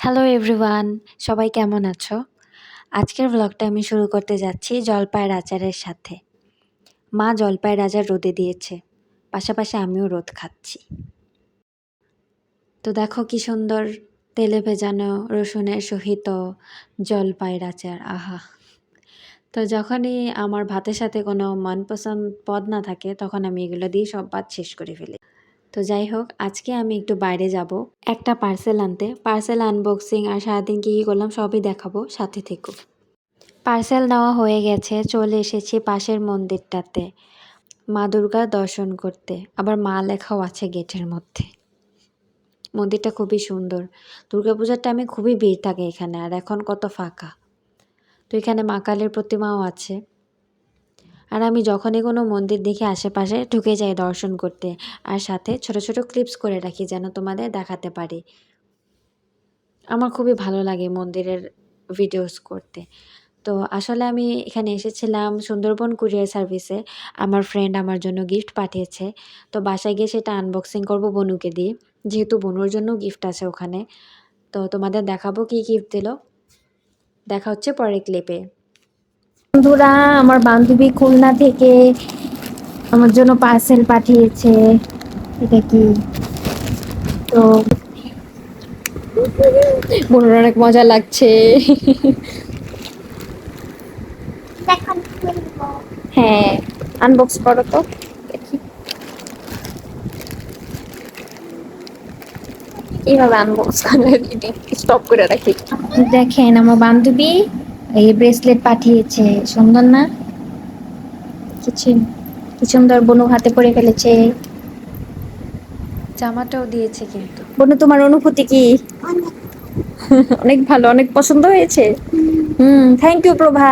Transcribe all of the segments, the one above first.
Hello everyone, সবাই কেমন আছো? আজকের ব্লগটা আমি শুরু করতে যাচ্ছি জলপাইয়ের আচারের সাথে। মা জলপাইয়ের আচার রোদে দিয়েছে, পাশাপাশি আমিও রোদ খাচ্ছি। তো দেখো কি সুন্দর তেলে ভেজানো রসুনের সহিত জলপাইয়ের আচার, আহা! তো যখনই আমার ভাতের সাথে কোনো মনপসন্দ পদ না থাকে তখন আমি এগুলো দিয়ে সব ভাত শেষ করে ফেলি। তো যাই হোক, আজকে আমি একটু বাইরে যাব একটা পার্সেল আনতে। পার্সেল আনবক্সিং আর সারাদিন কী কী করলাম সবই দেখাবো, সাথে থেকো। পার্সেল নেওয়া হয়ে গেছে, চলে এসেছি পাশের মন্দিরটাতে মা দুর্গার দর্শন করতে। আবার মা লেখাও আছে গেটের মধ্যে। মন্দিরটা খুবই সুন্দর। দুর্গাপূজার টাইমে খুবই ভিড় থাকে এখানে, আর এখন কত ফাঁকা। তো এখানে মা কালীর প্রতিমাও আছে। আর আমি যখনই কোনো মন্দির দেখি আশেপাশে ঢুকে যাই দর্শন করতে, আর সাথে ছোট ছোট ক্লিপস করে রাখি যেন তোমাদের দেখাতে পারি। আমার খুবই ভালো লাগে মন্দিরের ভিডিওস করতে। তো আসলে আমি এখানে এসেছিলাম সুন্দরবন কুরিয়ার সার্ভিসে। আমার ফ্রেন্ড আমার জন্য গিফট পাঠিয়েছে। তো বাসায় গিয়ে সেটা আনবক্সিং করব বনুকে দিয়ে। যেহেতু বনুর জন্য গিফট আছে ওখানে। তো তোমাদের দেখাবো কি গিফট দিল। দেখা হচ্ছে পরের ক্লিপে। বন্ধুরা, আমার বান্ধবী খুলনা থেকে আমার জন্য পার্সেল পাঠিয়েছে। এটা কি? তো বোনের অনেক মজা লাগছে। হ্যাঁ, আনবক্স করো তো। দেখি এইভাবে আনবক্স করে স্টপ করে রাখি। দেখেন, আমার বান্ধবী এই ব্রেসলেট পাঠিয়েছে। সুন্দর না? কিছু কি সুন্দর বনু হাতে পরে ফেলেছে। জামাটাও দিয়েছে কিন্তু। বনু, তোমার অনুভূতি কি? অনেক ভালো, অনেক পছন্দ হয়েছে। Thank you Prabha.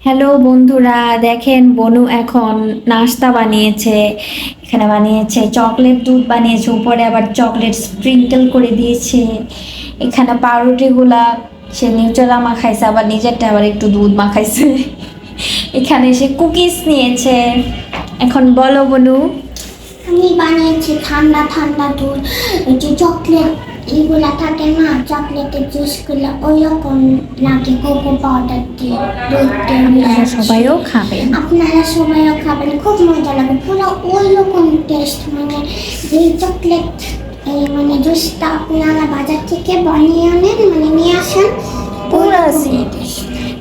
হ্যালো বন্ধুরা, দেখেন বনু এখন নাস্তা বানিয়েছে। এখানে বানিয়েছে চকলেট দুধ বানিয়েছে, উপরে আবার চকলেট স্প্রিঙ্কেল করে দিয়েছে। এখানে পাউরুটিগুলা সে নিউটেলা মাখাইছে, আবার নিজেরটা আবার একটু দুধ মাখাইছে। এখানে সে কুকিজ নিয়েছে। এখন বলো বনু। আমি বানিয়েছি ঠান্ডা ঠান্ডা দুধ, এই যে চকলেট এগুলা থাকে না, চকলেটের জুসগুলো ওই রকম লাগে কোকো পাউডার দিয়ে, দুধ দিয়ে। সবাইও খাবে। আপনারা সবাইও খাবেন, খুব মজা লাগে, পুরো ওই রকম টেস্ট। মানে এই চকলেট এই মানে জুসটা আপনারা বাজার থেকে বানিয়ে আনেন, মানে নিয়ে আসেন, পুরো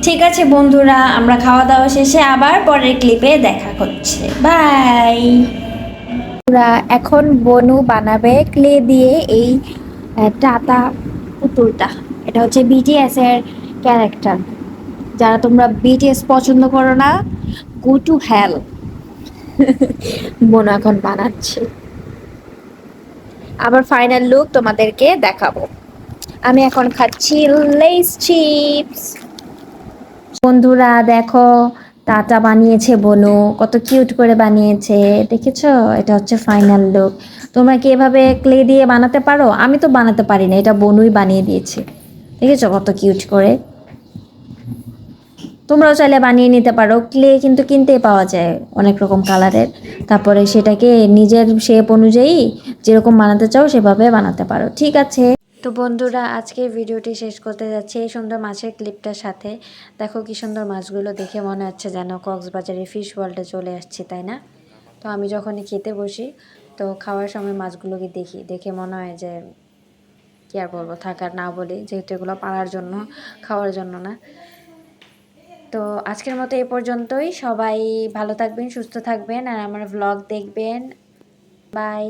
ঠিক আছে বন্ধুরা, আমরা খাওয়া দাওয়া শেষে আবার পরের ক্লিপে দেখা হচ্ছে। বাই। এখন বনু বানাবে ক্লে দিয়ে এই টাটা পুতুলটা। এটা হচ্ছে বিটিএস এর ক্যারেক্টার। যারা তোমরা বিটিএস পছন্দ করো না, গো টু হেল। বনু এখন বানাচ্ছে। আবার ফাইনাল লুক তোমাদেরকে দেখাবো। আমি এখন খাচ্ছি লেস চিপস। বন্ধুরা দেখো, টাটা বানিয়েছে বনু, কত কিউট করে বানিয়েছে, দেখেছো? এটা হচ্ছে ফাইনাল লুক। তোমরা কি এভাবে ক্লে দিয়ে বানাতে পারো? আমি তো বানাতে পারি না, এটা বনুই বানিয়ে দিয়েছে। দেখেছো কত কিউট করে? তোমরাও চাইলে বানিয়ে নিতে পারো। ক্লে কিন্তু কিনতেই পাওয়া যায় অনেক রকম কালারের। তারপরে সেটাকে নিজের শেপ অনুযায়ী যেরকম বানাতে চাও সেভাবে বানাতে পারো। ঠিক আছে। তো বন্ধুরা, আজকের ভিডিওটি শেষ করতে যাচ্ছি এই সুন্দর মাছের ক্লিপটার সাথে। দেখো কি সুন্দর মাছগুলো, দেখে মনে হচ্ছে যেন কক্সবাজারের ফিশ ওয়ার্ল্ডে চলে আসছি, তাই না? তো আমি যখনই খেতে বসি তো খাওয়ার সময় মাছগুলোকে দেখি, দেখে মনে হয় যে কী আর বলবো, থাকার না বলি, যেহেতু এগুলো পাড়ার জন্য, খাওয়ার জন্য না। তো আজকের মতো এ পর্যন্তই। সবাই ভালো থাকবেন, সুস্থ থাকবেন, আর আমার ভ্লগ দেখবেন। বাই।